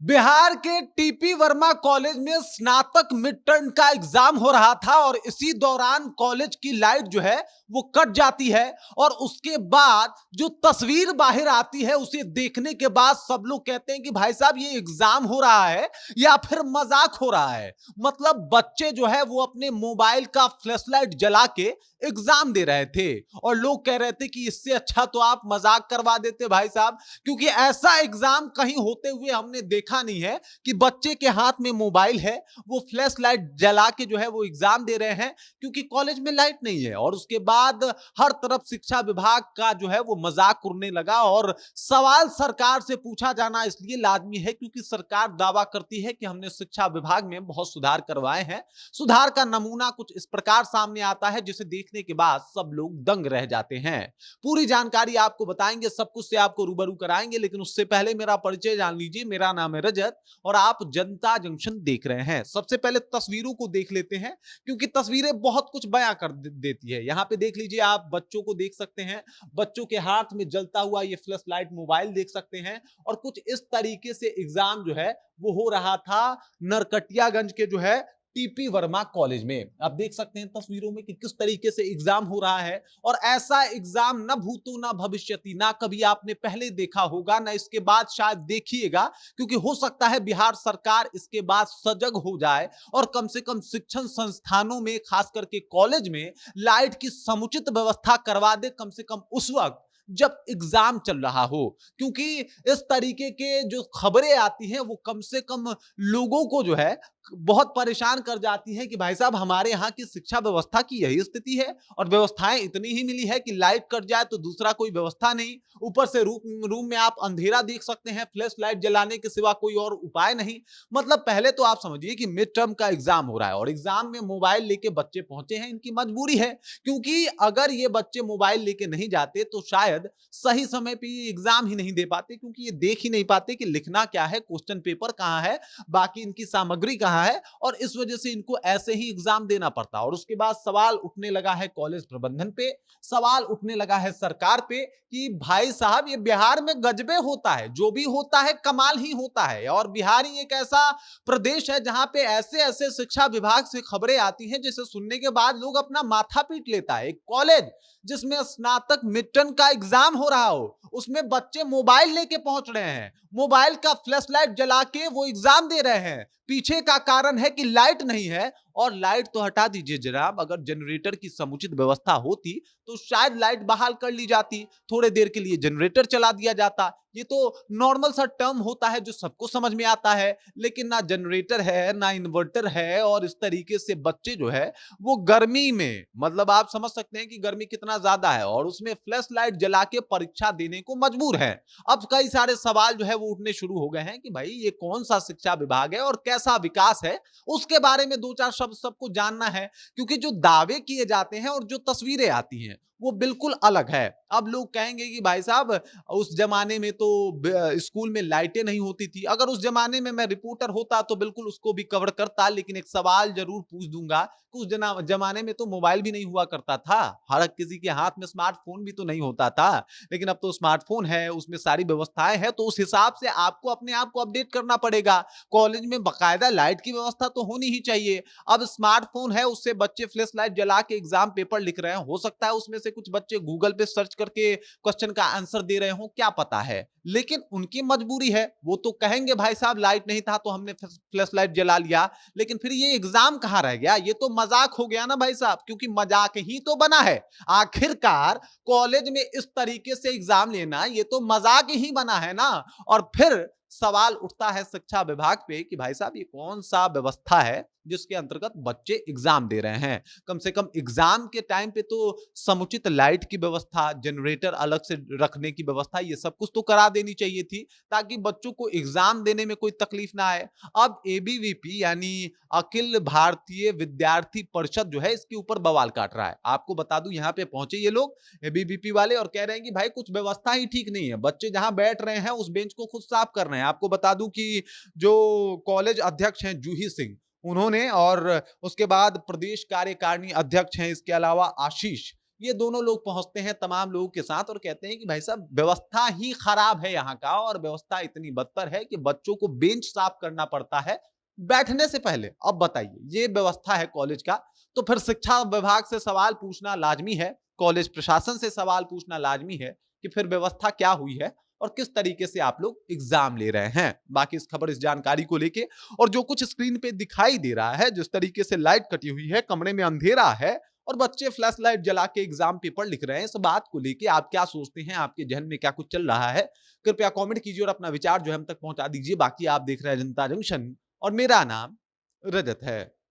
बिहार के TP Verma college में स्नातक मिड टर्म का एग्जाम हो रहा था और इसी दौरान कॉलेज की लाइट जो है वो कट जाती है और उसके बाद जो तस्वीर बाहर आती है उसे देखने के बाद सब लोग कहते हैं कि भाई साहब ये एग्जाम हो रहा है या फिर मजाक हो रहा है। मतलब बच्चे जो है वो अपने मोबाइल का फ्लैशलाइट जला के एग्जाम दे रहे थे और लोग कह रहे थे कि इससे अच्छा तो आप मजाक करवा देते भाई साहब, क्योंकि ऐसा एग्जाम कहीं होते हुए हमने देखा नहीं है कि बच्चे के हाथ में मोबाइल है, वो फ्लैश लाइट जला के जो है वो एग्जाम दे रहे हैं क्योंकि कॉलेज में लाइट नहीं है। और उसके बाद हर तरफ शिक्षा विभाग का जो है वो मजाक उड़ने लगा और सवाल सरकार से पूछा जाना इसलिए लाजमी है क्योंकि सरकार दावा करती है कि हमने शिक्षा विभाग में बहुत सुधार करवाए हैं। सुधार का नमूना कुछ इस प्रकार सामने आता है जिसे देखने के बाद सब लोग दंग रह जाते हैं। पूरी जानकारी आपको बताएंगे, सब कुछ से आपको रूबरू कराएंगे, लेकिन उससे पहले मेरा परिचय जान लीजिए। मेरा नाम है रजत और आप जनता जंक्शन देख रहे हैं। सबसे पहले तस्वीरों को देख लेते हैं क्योंकि तस्वीरें बहुत कुछ बयां कर देती है। यहां पे देख लीजिए, आप बच्चों को देख सकते हैं, बच्चों के हाथ में जलता हुआ ये फ्लैश लाइट मोबाइल देख सकते हैं और कुछ इस तरीके से एग्जाम जो है वो हो रहा था नरकटियागंज के जो है टीपी वर्मा कॉलेज में। आप देख सकते हैं तस्वीरों में कि किस तरीके से एग्जाम हो रहा है और ऐसा एग्जाम न भूतो न भविष्यति, ना कभी आपने पहले देखा होगा ना इसके बाद शायद देखिएगा, क्योंकि हो सकता है बिहार सरकार इसके बाद सजग हो जाए और कम से कम शिक्षण संस्थानों में खास करके कॉलेज में लाइट की समुचित व्यवस्था करवा दे, कम से कम उस वक्त जब एग्जाम चल रहा हो। क्योंकि इस तरीके के जो खबरें आती हैं वो कम से कम लोगों को जो है बहुत परेशान कर जाती हैं कि भाई साहब हमारे यहाँ की शिक्षा व्यवस्था की यही स्थिति है और व्यवस्थाएं इतनी ही मिली है कि लाइट कट जाए तो दूसरा कोई व्यवस्था नहीं, ऊपर से रूम में आप अंधेरा देख सकते हैं, फ्लैश लाइट जलाने के सिवा कोई और उपाय नहीं। मतलब पहले तो आप समझिए कि मिड टर्म का एग्जाम हो रहा है और एग्जाम में मोबाइल लेके बच्चे पहुंचे हैं, इनकी मजबूरी है, क्योंकि अगर ये बच्चे मोबाइल लेके नहीं जाते तो शायद सही समय पे ये एग्जाम ही नहीं दे पाते, क्योंकि ये देख ही नहीं पाते कि लिखना क्या है, क्वेश्चन पेपर कहाँ है, बाकी इनकी सामग्री कहाँ है, और इस वजह से इनको ऐसे ही एग्जाम देना पड़ता। और उसके बाद सवाल उठने लगा है कॉलेज प्रबंधन पे, सवाल उठने लगा है सरकार पे कि भाई साहब ये बिहार में गजबे होता है, जो भी होता है कमाल ही होता है। और बिहार ही एक ऐसा प्रदेश है जहां पे ऐसे ऐसे शिक्षा विभाग से खबरें आती हैं जिसे सुनने के बाद लोग अपना माथा पीट लेता है। एक कॉलेज जिसमें स्नातक मिड टर्म का एग्जाम हो रहा हो, उसमें बच्चे मोबाइल लेके पहुंच रहे हैं, मोबाइल का फ्लैश लाइट जला के वो एग्जाम दे रहे हैं। पीछे का कारण है कि लाइट नहीं है, और लाइट तो हटा दीजिए जनाब, अगर जनरेटर की समुचित व्यवस्था होती तो शायद लाइट बहाल कर ली जाती, थोड़े देर के लिए जनरेटर चला दिया जाता। ये तो नॉर्मल सा टर्म होता है जो सबको समझ में आता है, लेकिन ना जनरेटर है ना इन्वर्टर है और इस तरीके से बच्चे जो है वो गर्मी में, मतलब आप समझ सकते हैं कि गर्मी कितना ज्यादा है, और उसमें फ्लैश लाइट जला के परीक्षा देने को मजबूर है। अब कई सारे सवाल जो है वो उठने शुरू हो गए हैं कि भाई ये कौन सा शिक्षा विभाग है और कैसा विकास है, उसके बारे में दो चार शब्द सबको जानना है, क्योंकि जो दावे किए जाते हैं और जो तस्वीरें आती हैं वो बिल्कुल अलग है। अब लोग कहेंगे कि भाई साहब उस जमाने में तो स्कूल में लाइटें नहीं होती थी, अगर उस जमाने में मैं रिपोर्टर होता तो बिल्कुल उसको भी कवर करता, लेकिन एक सवाल जरूर पूछ दूंगा कि उस जमाने में तो मोबाइल भी नहीं हुआ करता था, हर किसी के हाथ में स्मार्टफोन भी तो नहीं होता था, लेकिन अब तो स्मार्टफोन है, उसमें सारी व्यवस्थाएं हैं, तो उस हिसाब से आपको अपने आप को अपडेट करना पड़ेगा। कॉलेज में बकायदा लाइट की व्यवस्था तो होनी ही चाहिए। अब स्मार्टफोन है, उससे बच्चे फ्लैश लाइट जला के एग्जाम पेपर लिख रहे हैं, हो सकता है उसमें से कुछ बच्चे गूगल पे सर्च करके क्वेश्चन का आंसर दे रहे हो, क्या पता है, लेकिन उनकी मजबूरी है। वो तो कहेंगे भाई साहब लाइट नहीं था तो हमने फ्लैश लाइट जला लिया, लेकिन फिर ये एग्जाम कहां रह गया, ये तो मजाक हो गया ना भाई साहब, क्योंकि मजाक ही तो बना है। आखिरकार कॉलेज में इस तरीके से एग्जाम लेना ये तो मजाक ही बना है ना। और फिर सवाल उठता है शिक्षा विभाग पे कि भाई साहब ये कौन सा व्यवस्था है जिसके अंतर्गत बच्चे एग्जाम दे रहे हैं। कम से कम एग्जाम के टाइम पे तो समुचित लाइट की व्यवस्था, जनरेटर अलग से रखने की व्यवस्था, ये सब कुछ तो करा देनी चाहिए थी ताकि बच्चों को एग्जाम देने में कोई तकलीफ ना आए। अब एबीवीपी यानी अखिल भारतीय विद्यार्थी परिषद जो है इसके ऊपर बवाल काट रहा है। आपको बता दूं, यहाँ पे पहुंचे ये लोग एबीवीपी वाले और कह रहे हैं कि भाई कुछ व्यवस्था ही ठीक नहीं है, बच्चे जहां बैठ रहे हैं उस बेंच को खुद साफ कर रहे हैं। आपको बता दूं कि जो कॉलेज अध्यक्ष हैं जूही सिंह, उन्होंने, और उसके बाद प्रदेश कार्यकारिणी अध्यक्ष हैं इसके अलावा आशीष, ये दोनों लोग पहुंचते हैं तमाम लोगों के साथ और कहते हैं कि भाई साहब व्यवस्था ही खराब है यहाँ का, और व्यवस्था इतनी बदतर है कि बच्चों को बेंच साफ करना पड़ता है बैठने से पहले। अब बताइए, ये व्यवस्था है कॉलेज का, तो फिर शिक्षा विभाग से सवाल पूछना लाजमी है, कॉलेज प्रशासन से सवाल पूछना लाजमी है कि फिर व्यवस्था क्या हुई है और किस तरीके से आप लोग एग्जाम ले रहे हैं। बाकी इस खबर, इस जानकारी को लेके और जो कुछ स्क्रीन पे दिखाई दे रहा है, जिस तरीके से लाइट कटी हुई है, कमरे में अंधेरा है और बच्चे फ्लैश लाइट जला के एग्जाम पेपर लिख रहे हैं, इस बात को लेके आप क्या सोचते हैं? आपके जहन में क्या कुछ चल रहा है? कृपया कमेंट कीजिए और अपना विचार जो है हम तक पहुंचा दीजिए। बाकी आप देख रहे हैं जनता जंक्शन और मेरा नाम रजत है।